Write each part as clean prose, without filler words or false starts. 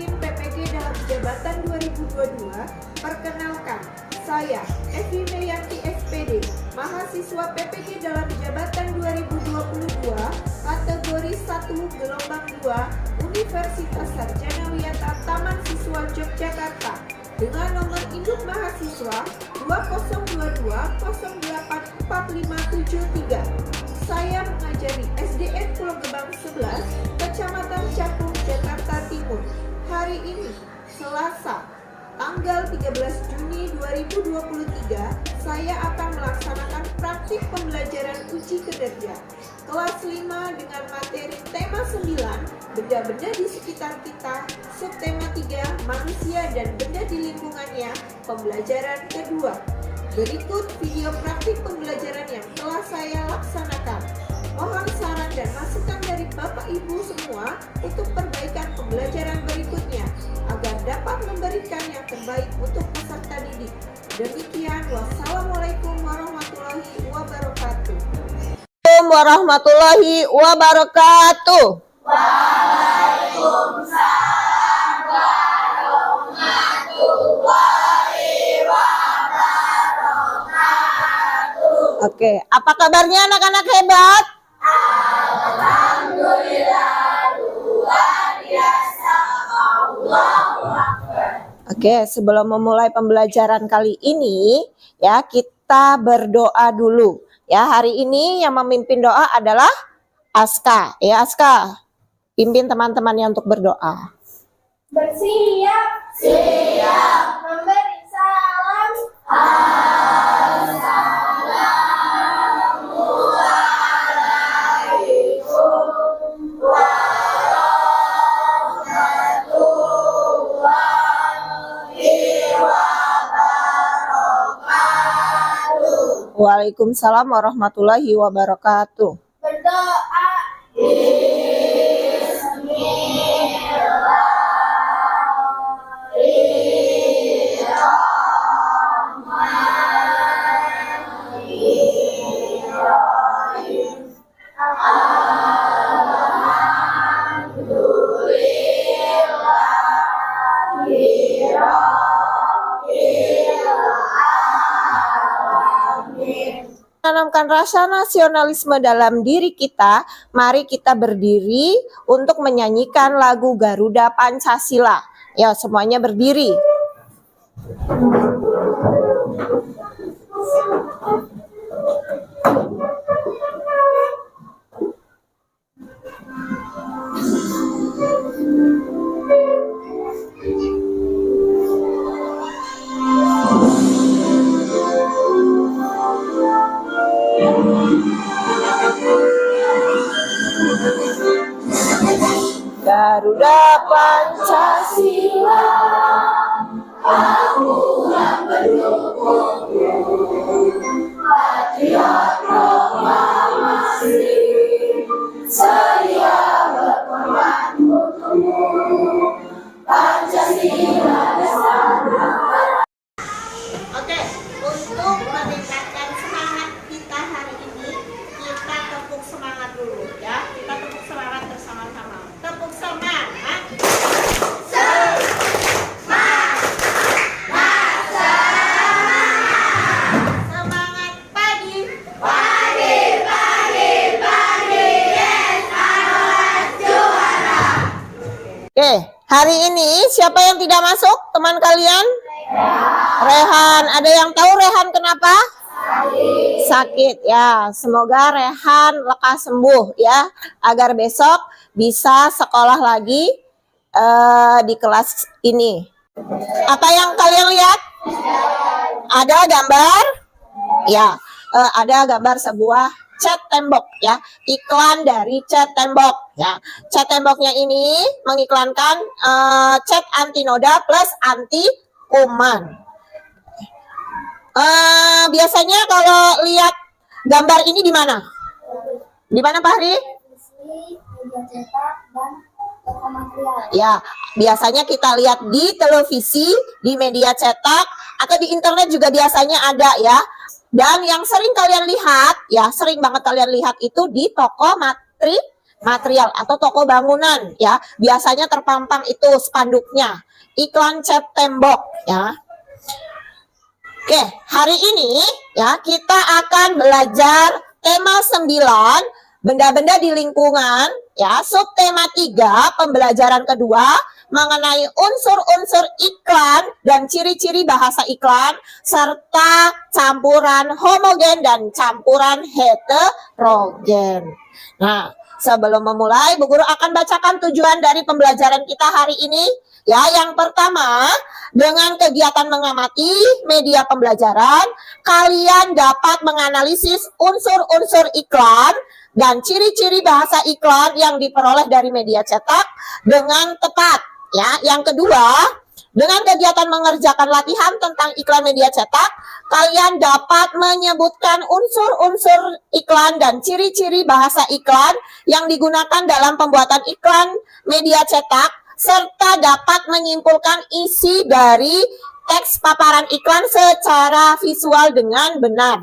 memimpin PPG dalam jabatan 2022, perkenalkan, saya Evi Meyanti SPD, mahasiswa PPG dalam jabatan 2022, kategori 1 gelombang 2, Universitas Sarjana Wiyata Taman Siswa Yogyakarta, dengan nomor induk mahasiswa 2022084573. Saya mengajari SDN Pulau Gebang 11, Kecamatan Cakung, Jakarta Timur. Hari ini, Selasa, tanggal 13 Juni 2023, saya akan melaksanakan praktik pembelajaran uji kinerja kelas 5 dengan materi tema 9, benda-benda di sekitar kita, subtema 3, manusia dan benda di lingkungannya, pembelajaran kedua. Berikut video praktik pembelajaran yang telah saya laksanakan. Mohon saran dan masukan dari Bapak Ibu semua untuk perbaikan pembelajaran berikutnya agar dapat memberikan yang terbaik untuk peserta didik. Demikian, wassalamualaikum warahmatullahi wabarakatuh. Warahmatullahi wabarakatuh. Waalaikumsalam warahmatullahi wabarakatuh. Oke, apa kabarnya anak-anak hebat? Alhamdulillah, luar biasa. Allahu Akbar. Oke, sebelum memulai pembelajaran kali ini, ya kita berdoa dulu. Ya, hari ini yang memimpin doa adalah Aska. Ya, Aska, pimpin teman-temannya untuk berdoa. Bersiap, siap, memberi salam. Assalamualaikum warahmatullahi wabarakatuh. Waalaikumsalam warahmatullahi wabarakatuh. Berdoa. Menanamkan rasa nasionalisme dalam diri kita, mari kita berdiri untuk menyanyikan lagu Garuda Pancasila. Ya, semuanya berdiri. Garuda Pancasila, Aku yang mendukungmu, patriot proklamasi, sedia berkorban untukmu, Pancasila bersama. Oke, untuk meningkatkan semangat kita hari ini, kita tepuk semangat dulu ya. Kita tepuk semangat bersama-sama. Tepuk semangat. Semangat pagi. Pagi, pagi, pagi, yes, adalah juara. Oke, hari ini siapa yang tidak masuk teman kalian? Rehan. Ada yang tahu Rehan kenapa? Sakit ya. Semoga Rehan lekas sembuh ya, agar besok bisa sekolah lagi di kelas ini. Apa yang kalian lihat? Ada gambar? Ya, ada gambar sebuah cat tembok ya, iklan dari cat tembok ya. Cat temboknya ini mengiklankan cat anti noda plus anti kuman. Biasanya kalau lihat gambar ini di mana? Di mana Pak Hari? Ya, biasanya kita lihat di televisi, di media cetak, atau di internet juga biasanya ada ya. Dan yang sering kalian lihat, ya sering banget kalian lihat itu di toko materi material atau toko bangunan ya. Biasanya terpampang itu spanduknya. Iklan cat tembok ya. Oke, hari ini ya kita akan belajar tema 9, benda-benda di lingkungan ya, subtema 3, pembelajaran kedua mengenai unsur-unsur iklan dan ciri-ciri bahasa iklan serta campuran homogen dan campuran heterogen. Nah, sebelum memulai, Bu Guru akan bacakan tujuan dari pembelajaran kita hari ini. Ya, yang pertama, dengan kegiatan mengamati media pembelajaran, kalian dapat menganalisis unsur-unsur iklan dan ciri-ciri bahasa iklan yang diperoleh dari media cetak dengan tepat. Ya, yang kedua, dengan kegiatan mengerjakan latihan tentang iklan media cetak, kalian dapat menyebutkan unsur-unsur iklan dan ciri-ciri bahasa iklan yang digunakan dalam pembuatan iklan media cetak, serta dapat menyimpulkan isi dari teks paparan iklan secara visual dengan benar.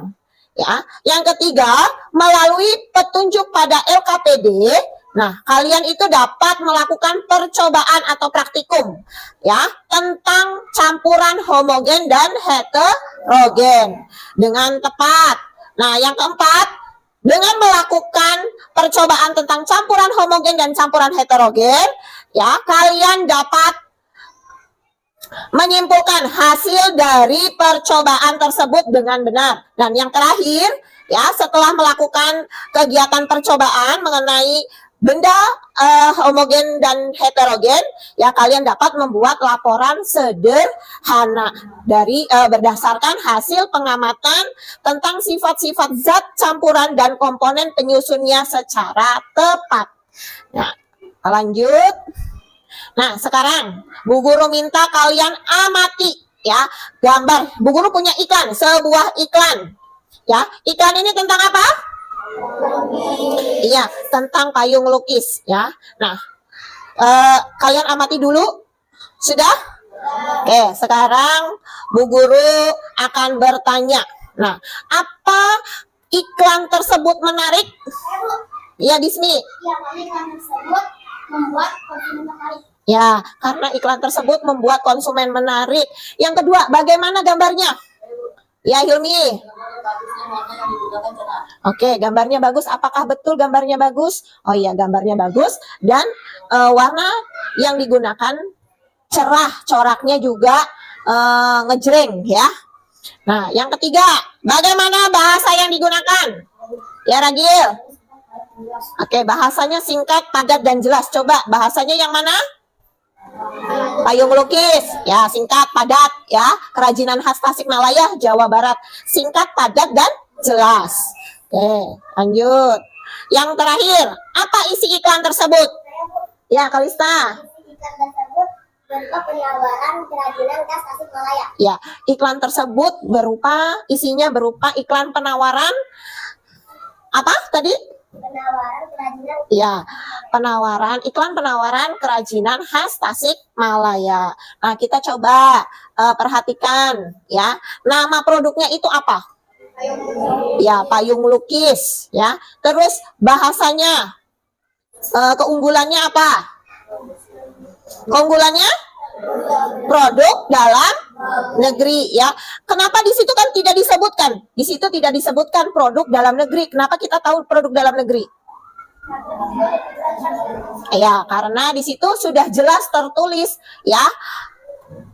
Ya, yang ketiga, melalui petunjuk pada LKPD, nah, kalian itu dapat melakukan percobaan atau praktikum ya tentang campuran homogen dan heterogen dengan tepat. Nah, yang keempat, dengan melakukan percobaan tentang campuran homogen dan campuran heterogen, ya, kalian dapat menyimpulkan hasil dari percobaan tersebut dengan benar. Dan yang terakhir, ya, setelah melakukan kegiatan percobaan mengenai benda homogen dan heterogen, ya, kalian dapat membuat laporan sederhana dari berdasarkan hasil pengamatan tentang sifat-sifat zat campuran dan komponen penyusunnya secara tepat. Nah, lanjut. Nah, sekarang Bu Guru minta kalian amati ya gambar. Bu Guru punya iklan, sebuah iklan. Ya, iklan ini tentang apa? Iya, tentang payung lukis ya. Nah, kalian amati dulu. Sudah? Oke, sekarang Bu Guru akan bertanya. Nah, apa iklan tersebut menarik? Iya, Bismi. Ya, iklan tersebut membuat konsumen tertarik. Ya, karena iklan tersebut membuat konsumen menarik. Yang kedua, bagaimana gambarnya? Ya, Hilmi. Oke, gambarnya bagus. Apakah betul gambarnya bagus? Oh iya, gambarnya bagus. Dan warna yang digunakan cerah, coraknya juga ngejreng ya. Nah, yang ketiga, bagaimana bahasa yang digunakan? Ya, Ragil. Oke, bahasanya singkat, padat, dan jelas. Coba bahasanya yang mana? Payung lukis, ya, singkat, padat, ya. Kerajinan khas Tasikmalaya, Jawa Barat, singkat, padat, dan jelas. Oke, lanjut. Yang terakhir, apa isi iklan tersebut? Ya, Kalista. Iklan tersebut berupa penawaran kerajinan khas Tasikmalaya. Ya, iklan tersebut isinya berupa iklan penawaran apa tadi? Penawaran kerajinan. Ya, iklan penawaran kerajinan khas Tasikmalaya. Nah, kita coba perhatikan ya. Nama produknya itu apa? Ya, payung lukis ya. Terus bahasanya, keunggulannya apa? Keunggulannya produk dalam negeri ya. Kenapa di situ kan tidak disebutkan? Di situ tidak disebutkan produk dalam negeri. Kenapa kita tahu produk dalam negeri? Ya, karena di situ sudah jelas tertulis ya,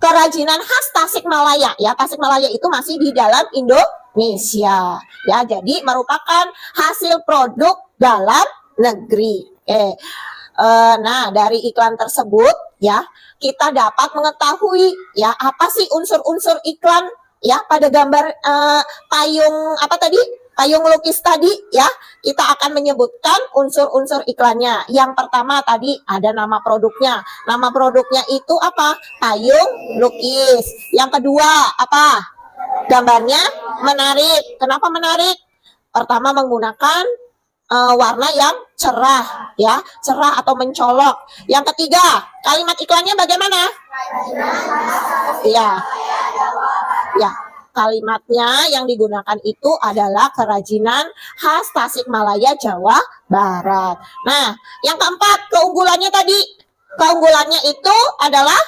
kerajinan khas Tasikmalaya. Ya, Tasikmalaya itu masih di dalam Indonesia. Ya, jadi merupakan hasil produk dalam negeri. Nah, dari iklan tersebut ya, kita dapat mengetahui ya apa sih unsur-unsur iklan ya pada gambar payung apa tadi? Payung lukis tadi ya. Kita akan menyebutkan unsur-unsur iklannya. Yang pertama tadi ada nama produknya. Nama produknya itu apa? Payung lukis. Yang kedua apa? Gambarnya menarik. Kenapa menarik? Pertama menggunakan warna yang cerah ya, cerah atau mencolok. Yang ketiga, kalimat iklannya bagaimana? Ya. Ya. kalimatnya yang digunakan itu adalah kerajinan khas Tasikmalaya, Jawa Barat. Nah, yang keempat, keunggulannya tadi. Keunggulannya itu adalah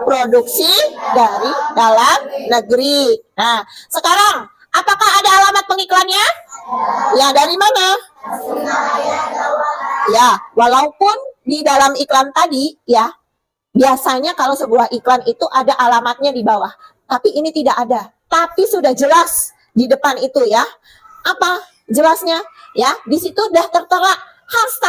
produksi dari dalam negeri. Nah, sekarang apakah ada alamat pengiklannya? Ya, dari mana? Ya, walaupun di dalam iklan tadi ya, biasanya kalau sebuah iklan itu ada alamatnya di bawah, tapi ini tidak ada. Tapi sudah jelas di depan itu ya. Apa jelasnya? Ya, di situ sudah tertera khas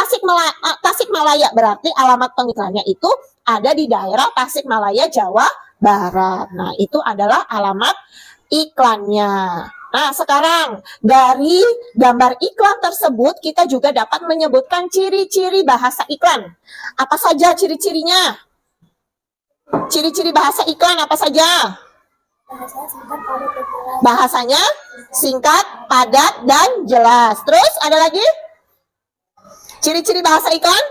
Tasikmalaya, berarti alamat pengiklannya itu ada di daerah Tasikmalaya, Jawa Barat. Nah, itu adalah alamat iklannya. Nah, sekarang dari gambar iklan tersebut kita juga dapat menyebutkan ciri-ciri bahasa iklan. Apa saja ciri-cirinya? Ciri-ciri bahasa iklan apa saja? Bahasanya singkat, padat, dan jelas. Terus ada lagi? Ciri-ciri bahasa iklan?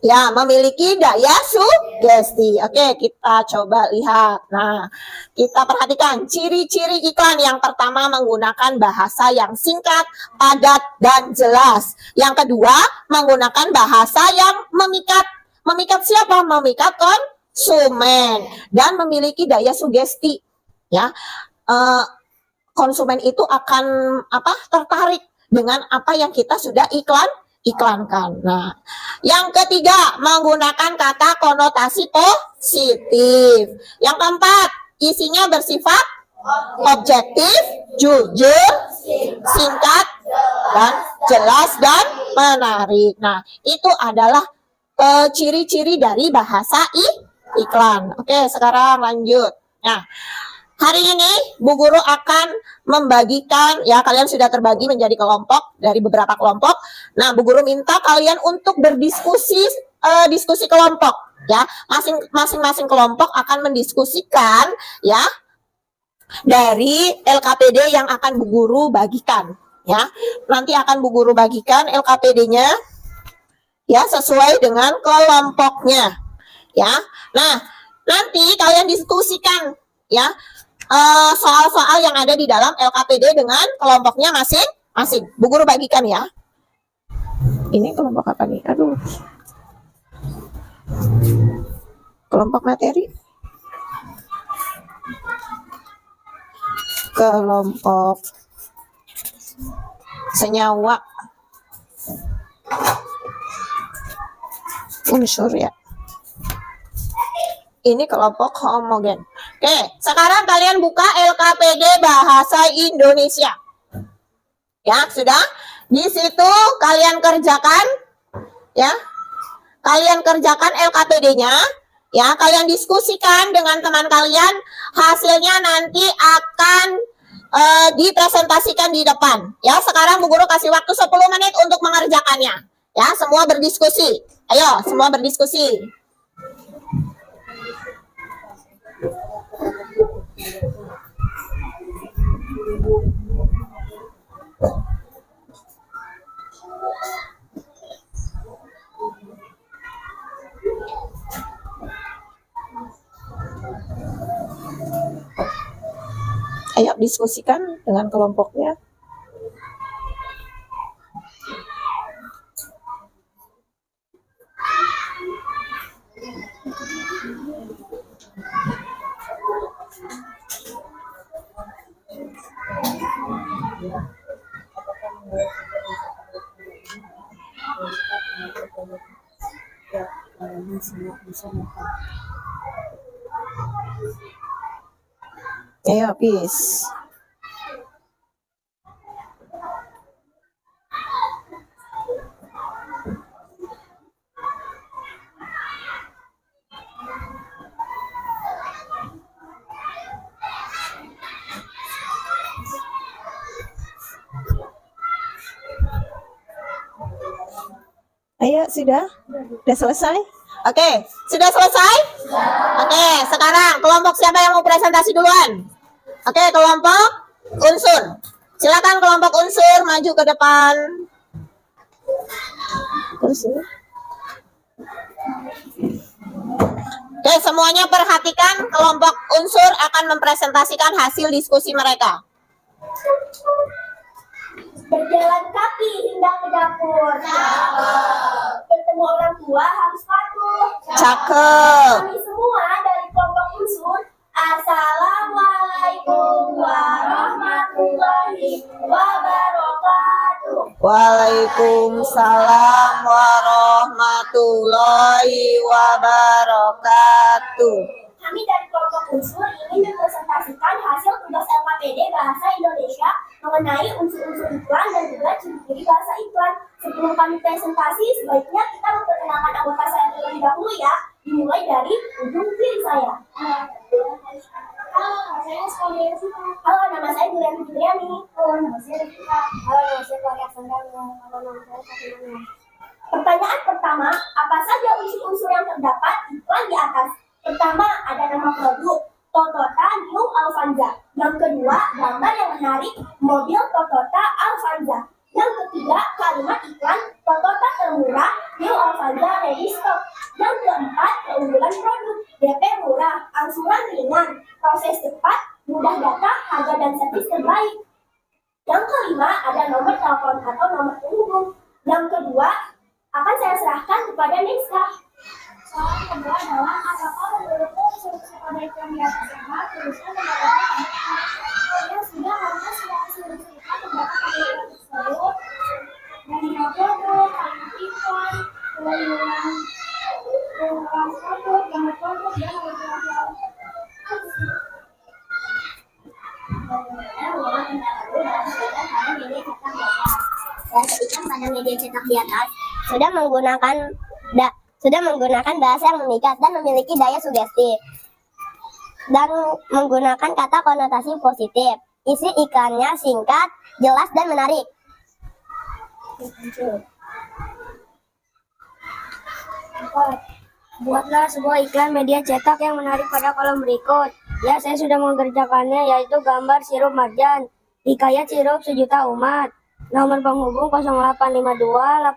Ya, memiliki daya sugesti. Oke, kita coba lihat. Nah, kita perhatikan ciri-ciri iklan. Yang pertama menggunakan bahasa yang singkat, padat, dan jelas. Yang kedua menggunakan bahasa yang memikat. Memikat siapa? Memikat konsumen dan memiliki daya sugesti. Ya, konsumen itu akan tertarik dengan apa yang kita sudah iklankan. Nah, yang ketiga menggunakan kata konotasi positif. Yang keempat, isinya bersifat objektif, jujur, singkat, dan jelas dan menarik. Nah, itu adalah ciri-ciri dari bahasa iklan. Oke, sekarang lanjut. Nah, hari ini Bu Guru akan membagikan, ya kalian sudah terbagi menjadi kelompok dari beberapa kelompok. Nah, Bu Guru minta kalian untuk berdiskusi, diskusi kelompok. Ya, masing-masing kelompok akan mendiskusikan, ya, dari LKPD yang akan Bu Guru bagikan. Ya, nanti akan Bu Guru bagikan LKPD-nya. Ya, sesuai dengan kelompoknya. Ya, nah nanti kalian diskusikan ya soal-soal yang ada di dalam LKPD dengan kelompoknya masing-masing. Bu Guru bagikan ya. Ini kelompok apa nih? Aduh. Kelompok materi. Kelompok senyawa. Unsur ya. Ini kelompok homogen. Oke, sekarang kalian buka LKPD Bahasa Indonesia. Ya, sudah? Di situ kalian kerjakan ya. Kalian kerjakan LKPD-nya, ya, kalian diskusikan dengan teman kalian, hasilnya nanti akan dipresentasikan di depan. Ya, sekarang Bu Guru kasih waktu 10 menit untuk mengerjakannya. Ya, semua berdiskusi. Ayo, semua berdiskusi. Ayo diskusikan dengan kelompoknya. Ayo, peace. Ayo, sudah selesai? Oke, sudah selesai? Oke, sekarang kelompok siapa yang mau presentasi duluan? Oke, kelompok unsur. Silakan kelompok unsur maju ke depan. Unsur. Oke, semuanya perhatikan, kelompok unsur akan mempresentasikan hasil diskusi mereka. Berjalan kaki hingga ke dapur. Bertemu orang tua harus patuh. Cakep. Kami semua dari kelompok unsur. Assalamualaikum warahmatullahi wabarakatuh. Waalaikumsalam warahmatullahi wabarakatuh. Kami dari kelompok unsur ingin mempresentasikan hasil tugas LKPD Bahasa Indonesia mengenai unsur-unsur iklan dan juga ciri-ciri bahasa iklan. Sebelum kami presentasi, sebaiknya kita memperkenalkan anggota saya terlebih dahulu ya. Dimulai dari ujung kiri saya. Halo, saya Skolia Sita. Halo, nama saya Julian Fitriani. Halo, nama saya Rifika. Halo, nama saya Korea Sandana. Halo, nama saya Fatimah. Pertanyaan pertama, apa saja unsur-unsur yang terdapat iklan di atas? Pertama, ada nama produk, Toyota New Avanza. Yang kedua, gambar yang menarik, mobil Toyota Avanza. Yang ketiga, kalimat iklan, Toyota termurah, New Avanza ready stock. Yang keempat, keunggulan produk, DP murah, angsuran ringan, proses cepat, mudah data, harga dan servis terbaik. Yang kelima, ada nomor telepon atau nomor penghubung. Yang kedua, akan saya serahkan kepada Nisa. Soal kedua adalah apakah menurutmu unsur-unsur pada iklan di atas sama tulisnya mendapatkan yang sudah harusnya sudah unsur-unsur iklan terdapat pada iklan tersebut dan yang produk, kalimat iklan, keunggulan produk, gambar produk, dan pada media cetak di atas sudah menggunakan bahasa yang memikat dan memiliki daya sugesti dan menggunakan kata konotasi positif. Isi iklannya singkat, jelas dan menarik. Buatlah sebuah iklan media cetak yang menarik pada kolom berikut. Ya, saya sudah mengerjakannya, yaitu gambar sirup marjan, hikayat sirup sejuta umat, nomor penghubung 0852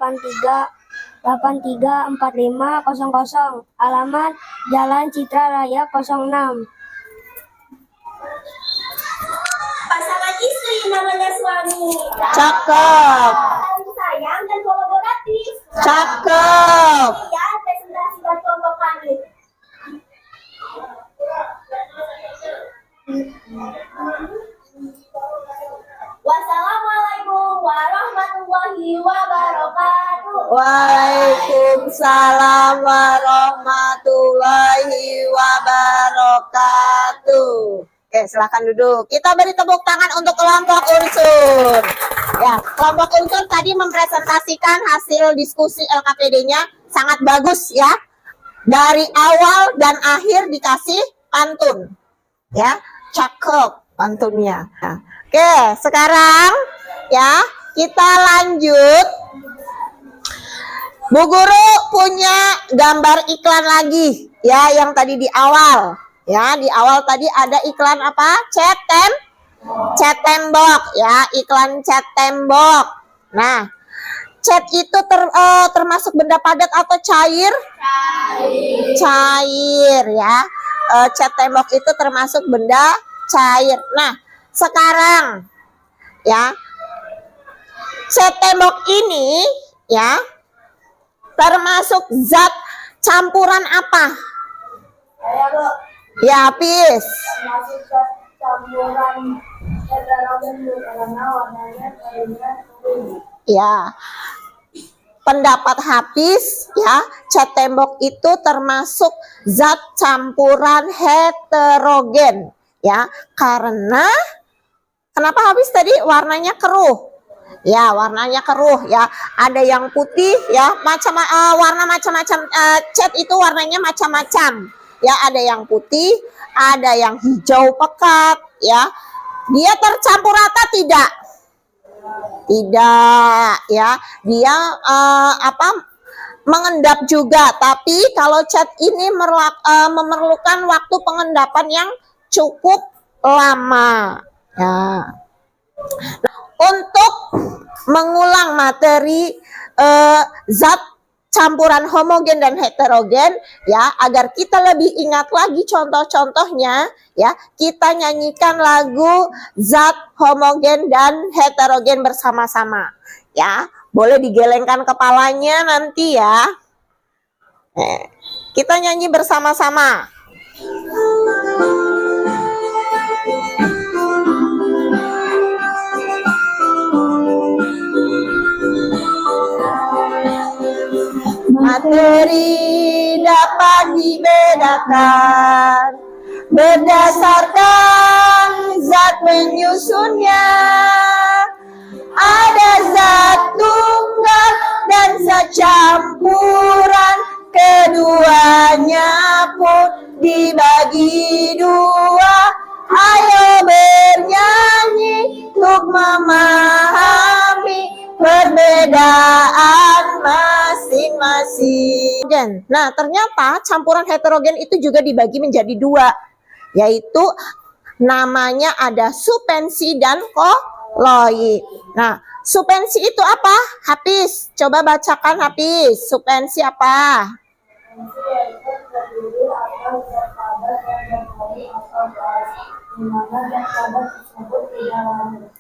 83 4500, alamat Jalan Citra Raya 06. Pasangan istri namanya suami. Cakep. Saling sayang dan kolaboratif. Cakep. Ya, presentasi dari kelompok kami. Wassalamualaikum warahmatullahi wabarakatuh. Waalaikumsalam warahmatullahi wabarakatuh. Oke, silakan duduk. Kita beri tepuk tangan untuk kelompok unsur. Ya, kelompok unsur tadi mempresentasikan hasil diskusi LKPD-nya sangat bagus ya. Dari awal dan akhir dikasih pantun. Ya, cakep pantunnya. Nah, oke, sekarang ya kita lanjut. Bu Guru punya gambar iklan lagi ya yang tadi di awal. Ya, di awal tadi ada iklan apa? Cat tembok ya, iklan cat tembok. Nah, cat itu termasuk benda padat atau cair? Cair ya. Cat tembok itu termasuk benda cair. Nah, sekarang ya cat tembok ini ya termasuk zat campuran apa? Ya, Pis. Termasuk campuran heterogen karena warnanya kuning. Ya. Pendapat Hafiz ya, cat tembok itu termasuk zat campuran heterogen ya, karena kenapa Hafiz tadi warnanya keruh? Ya, warnanya keruh ya. Ada yang putih ya, warna macam-macam, cat itu warnanya macam-macam. Ya, ada yang putih, ada yang hijau pekat ya. Dia tercampur rata tidak? Tidak ya. Dia mengendap juga, tapi kalau cat ini memerlukan waktu pengendapan yang cukup lama. Ya. Nah, untuk mengulang materi zat campuran homogen dan heterogen ya, agar kita lebih ingat lagi contoh-contohnya ya, kita nyanyikan lagu zat homogen dan heterogen bersama-sama ya. Boleh digelengkan kepalanya nanti ya. Kita nyanyi bersama-sama. Materi dapat dibedakan berdasarkan zat penyusunnya. Ada zat tunggal dan zat campuran, keduanya pun dibagi dua. Ayo bernyanyi untuk memahami perbedaan masing-masing. Nah, ternyata campuran heterogen itu juga dibagi menjadi dua, yaitu namanya ada supensi dan koloid. Nah, supensi itu apa? Hafiz, coba bacakan Hafiz. Supensi apa?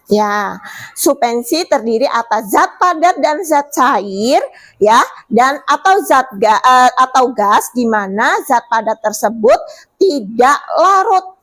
Ya, supensi terdiri atas zat padat dan zat cair ya, dan atau atau gas, di mana zat padat tersebut tidak larut.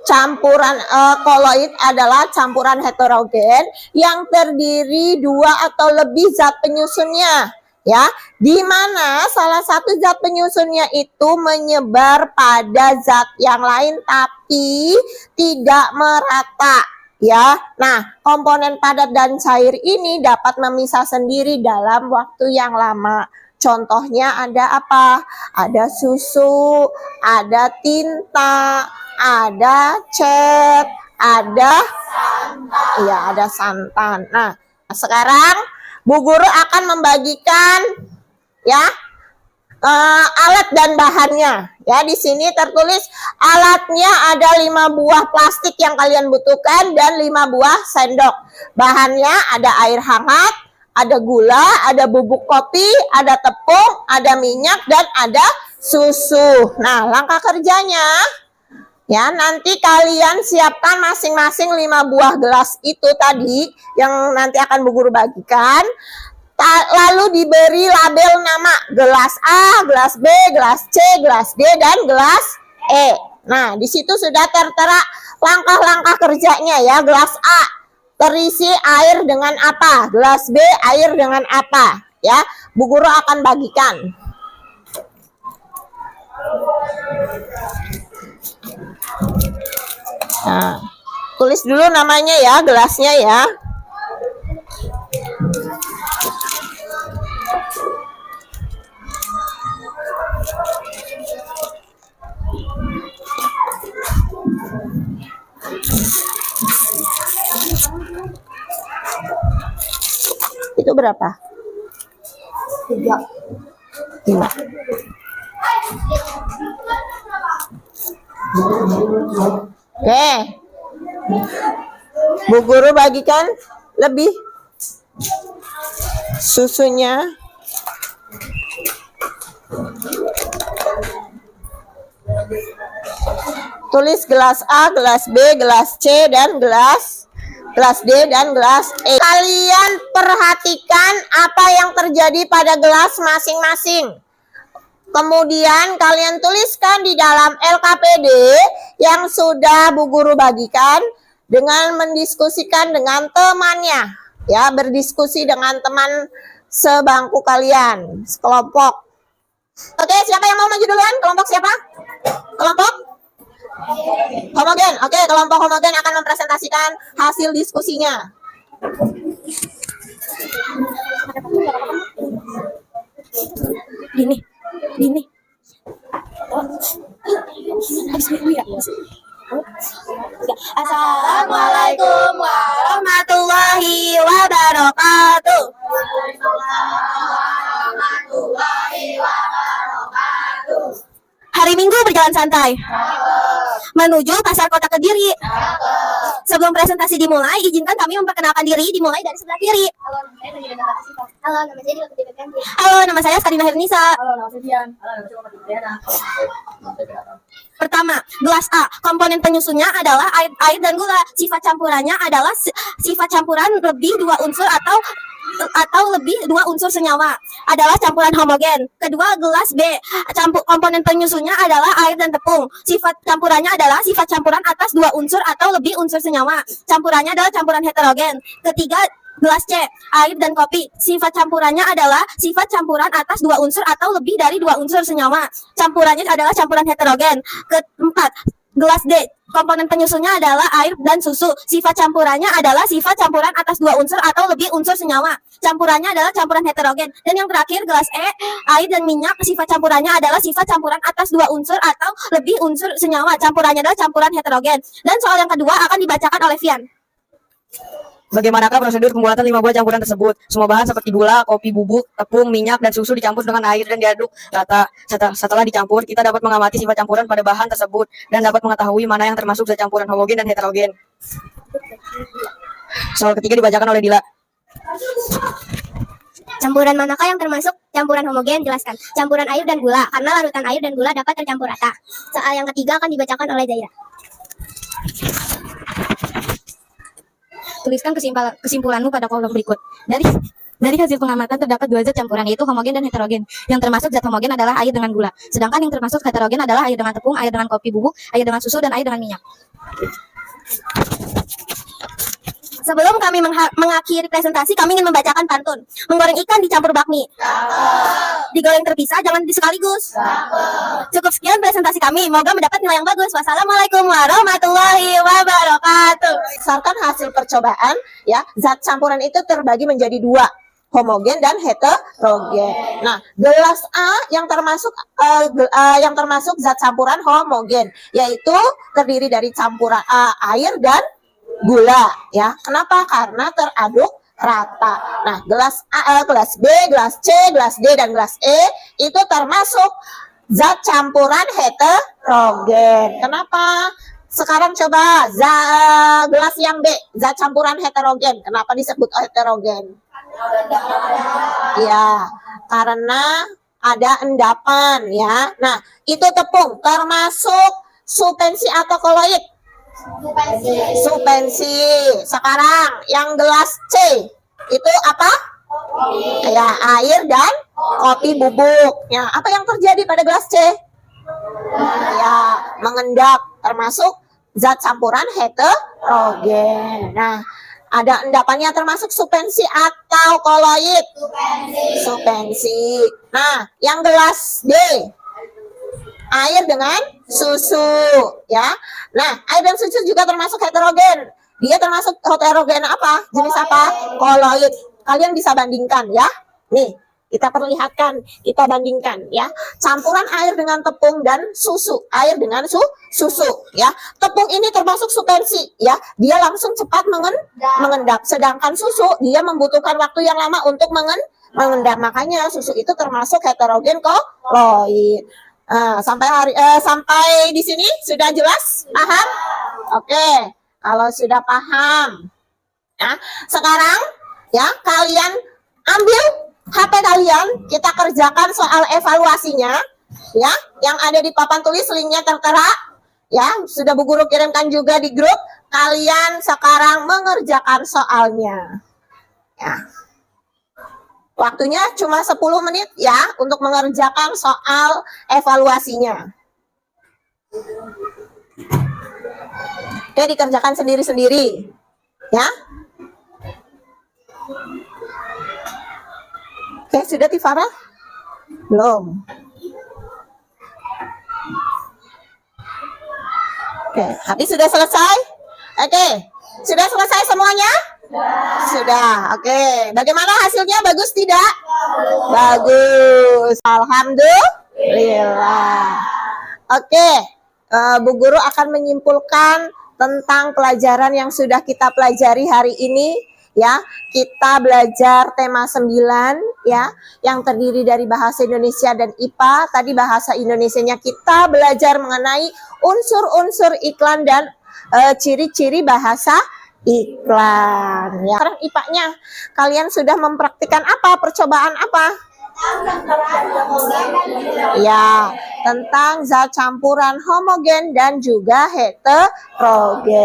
Campuran koloid adalah campuran heterogen yang terdiri dua atau lebih zat penyusunnya ya, di mana salah satu zat penyusunnya itu menyebar pada zat yang lain tapi tidak merata ya. Nah, komponen padat dan cair ini dapat memisah sendiri dalam waktu yang lama. Contohnya ada apa? Ada susu, ada tinta, ada cat, ada santan. Ya, ada santan. Nah, sekarang Bu Guru akan membagikan ya alat dan bahannya. Ya, di sini tertulis alatnya ada 5 buah plastik yang kalian butuhkan dan 5 buah sendok. Bahannya ada air hangat, ada gula, ada bubuk kopi, ada tepung, ada minyak, dan ada susu. Nah, langkah kerjanya ya, nanti kalian siapkan masing-masing 5 buah gelas itu tadi yang nanti akan Bu Guru bagikan. Lalu diberi label nama, gelas A, gelas B, gelas C, gelas D, dan gelas E. Nah, di situ sudah tertera langkah-langkah kerjanya ya. Gelas A terisi air dengan apa? Gelas B air dengan apa? Ya, Bu Guru akan bagikan. Nah, tulis dulu namanya ya, gelasnya ya. Itu berapa? 3. 5. Oke. Bu Guru bagikan lebih susunya. Tulis gelas A, gelas B, gelas C, dan gelas D, dan gelas E. Kalian perhatikan apa yang terjadi pada gelas masing-masing. Kemudian kalian tuliskan di dalam LKPD yang sudah Bu Guru bagikan dengan mendiskusikan dengan temannya. Ya, berdiskusi dengan teman sebangku kalian, sekelompok. Oke, siapa yang mau maju duluan? Kelompok siapa? Kelompok homogen. Oke, kelompok homogen akan mempresentasikan hasil diskusinya. Gini. Assalamualaikum warahmatullahi wabarakatuh. Hari Minggu berjalan santai. menuju Pasar Kota Kediri. Sebelum presentasi dimulai, izinkan kami memperkenalkan diri dimulai dari sebelah kiri. Halo, nama saya Dila Putri Febrianti. Halo, nama saya Sarina Hernisa. Halo, nama saya Dian. Halo, nama saya Muhammad Ibrahim. Pertama, gelas A. Komponen penyusunnya adalah air dan gula. Sifat campurannya adalah sifat campuran lebih dua unsur atau lebih dua unsur senyawa, adalah campuran homogen. Kedua, gelas B. Komponen penyusunnya adalah air dan tepung. Sifat campurannya adalah sifat campuran atas dua unsur atau lebih unsur senyawa. Campurannya adalah campuran heterogen. Ketiga, gelas C. Air dan kopi. Sifat campurannya adalah sifat campuran atas dua unsur atau lebih dari dua unsur senyawa. Campurannya adalah campuran heterogen. Keempat, gelas D. Komponen penyusunnya adalah air dan susu. Sifat campurannya adalah sifat campuran atas dua unsur atau lebih unsur senyawa. Campurannya adalah campuran heterogen. Dan yang terakhir, gelas E. Air dan minyak. Sifat campurannya adalah sifat campuran atas dua unsur atau lebih unsur senyawa. Campurannya adalah campuran heterogen. Dan soal yang kedua akan dibacakan oleh Vian. Bagaimanakah prosedur pembuatan 5 buah campuran tersebut? Semua bahan seperti gula, kopi bubuk, tepung, minyak, dan susu dicampur dengan air dan diaduk rata. Setelah dicampur, kita dapat mengamati sifat campuran pada bahan tersebut dan dapat mengetahui mana yang termasuk zat campuran homogen dan heterogen. Soal ketiga dibacakan oleh Dila. Campuran manakah yang termasuk campuran homogen? Jelaskan. Campuran air dan gula, karena larutan air dan gula dapat tercampur rata. Soal yang ketiga akan dibacakan oleh Zaira. Tuliskan kesimpulanmu pada kolom berikut. Dari hasil pengamatan terdapat dua zat campuran, yaitu homogen dan heterogen. Yang termasuk zat homogen adalah air dengan gula. Sedangkan yang termasuk heterogen adalah air dengan tepung, air dengan kopi bubuk, air dengan susu, dan air dengan minyak. Sebelum kami mengakhiri presentasi, kami ingin membacakan pantun. Menggoreng ikan dicampur bakmi. Digoreng terpisah, jangan sekaligus. Cukup sekian presentasi kami. Semoga mendapat nilai yang bagus. Wassalamualaikum warahmatullahi wabarakatuh. Berdasarkan hasil percobaan, ya, zat campuran itu terbagi menjadi dua, homogen dan heterogen. Nah, gelas A yang termasuk zat campuran homogen, yaitu terdiri dari campuran air dan gula, ya. Kenapa? Karena teraduk rata. Nah, gelas A, gelas B, gelas C, gelas D, dan gelas E itu termasuk zat campuran heterogen. Kenapa? Sekarang coba gelas yang B, zat campuran heterogen. Kenapa disebut heterogen? Ya, karena ada endapan, ya. Nah, itu tepung termasuk suspensi atau koloid. Suspensi. Sekarang yang gelas C itu apa? Ya, air dan kopi bubuk. Ya, apa yang terjadi pada gelas C? Ya, mengendap, termasuk zat campuran heterogen. Nah, ada endapannya termasuk suspensi atau koloid? Suspensi. Nah, yang gelas D, air dengan susu, ya. Nah, air dan susu juga termasuk heterogen. Dia termasuk heterogen apa? Jenis apa? Koloid. Kalian bisa bandingkan, ya. Nih, kita perlihatkan, kita bandingkan, ya. Campuran air dengan tepung dan susu. Air dengan susu, ya. Tepung ini termasuk suspensi, ya. Dia langsung cepat mengendap. Sedangkan susu, dia membutuhkan waktu yang lama untuk mengendap. Makanya susu itu termasuk heterogen koloid. Sampai di sini sudah jelas? Paham? Oke, kalau sudah paham, ya, sekarang ya kalian ambil HP kalian, kita kerjakan soal evaluasinya, ya, yang ada di papan tulis, linknya tertera, ya, sudah Bu Guru kirimkan juga di grup. Kalian sekarang mengerjakan soalnya, ya. Waktunya cuma 10 menit ya untuk mengerjakan soal evaluasinya. Oke, dikerjakan sendiri-sendiri, ya. Oke, sudah Tifara? Belum. Oke, habis sudah selesai? Oke, sudah selesai semuanya? Sudah, oke. Bagaimana hasilnya? Bagus tidak? Bagus. Alhamdulillah. Oke, Bu Guru akan menyimpulkan tentang pelajaran yang sudah kita pelajari hari ini, ya. Kita belajar tema 9 ya, yang terdiri dari bahasa Indonesia dan IPA. Tadi bahasa Indonesianya kita belajar mengenai unsur-unsur iklan dan ciri-ciri bahasa iklan ya. Sekarang IPA-nya kalian sudah mempraktikkan apa? Percobaan apa? Ya, tentang zat campuran homogen dan juga heterogen.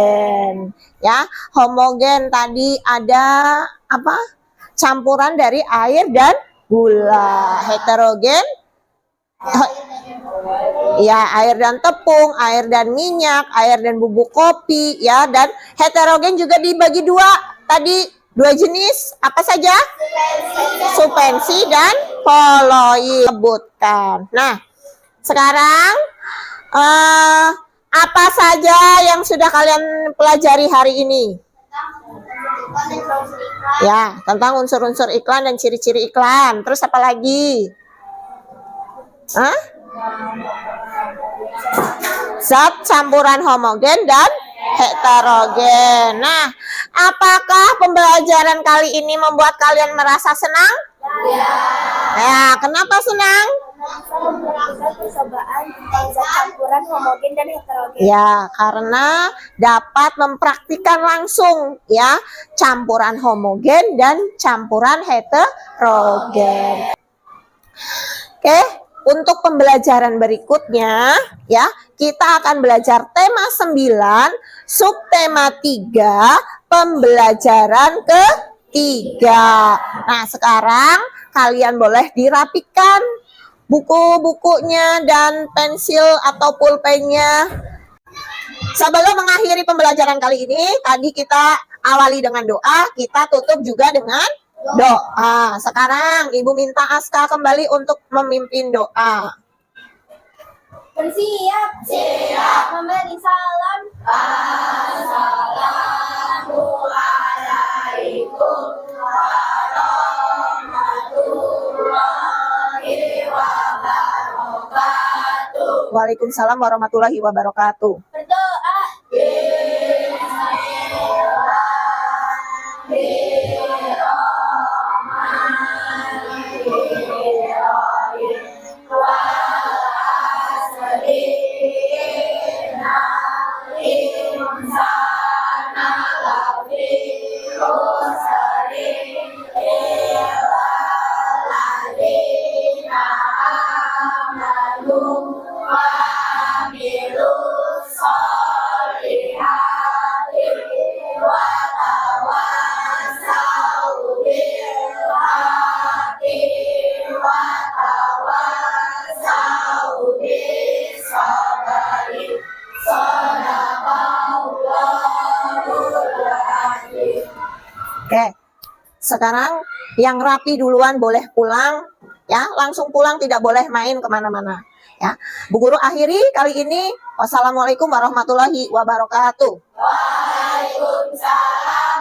Ya, homogen tadi ada apa? Campuran dari air dan gula. Heterogen ya, air dan tepung, air dan minyak, air dan bubuk kopi ya. Dan heterogen juga dibagi dua. Tadi 2 jenis apa saja? Suspensi dan koloid. Sebutkan. Nah, sekarang apa saja yang sudah kalian pelajari hari ini? Ya, tentang unsur-unsur iklan dan ciri-ciri iklan. Terus apa lagi? Hah? Zat campuran homogen dan heterogen. Nah, apakah pembelajaran kali ini membuat kalian merasa senang? Ya, kenapa senang? Percobaan tentang zat campuran homogen dan heterogen. Ya, karena dapat mempraktikkan langsung ya campuran homogen dan campuran heterogen. Oke, untuk pembelajaran berikutnya ya, kita akan belajar tema 9, subtema 3, pembelajaran ketiga. Nah, sekarang kalian boleh dirapikan buku-bukunya dan pensil atau pulpennya. Sebelum mengakhiri pembelajaran kali ini, tadi kita awali dengan doa, kita tutup juga dengan doa. Sekarang Ibu minta Aska kembali untuk memimpin doa. Bersiap. Siap. Memberi salam. Assalamualaikum warahmatullahi wabarakatuh. Waalaikumsalam warahmatullahi wabarakatuh. Berdoa. Oke, sekarang yang rapi duluan boleh pulang, ya, langsung pulang, tidak boleh main kemana-mana, ya. Bu Guru akhiri kali ini. Wassalamualaikum warahmatullahi wabarakatuh. Waalaikumsalam.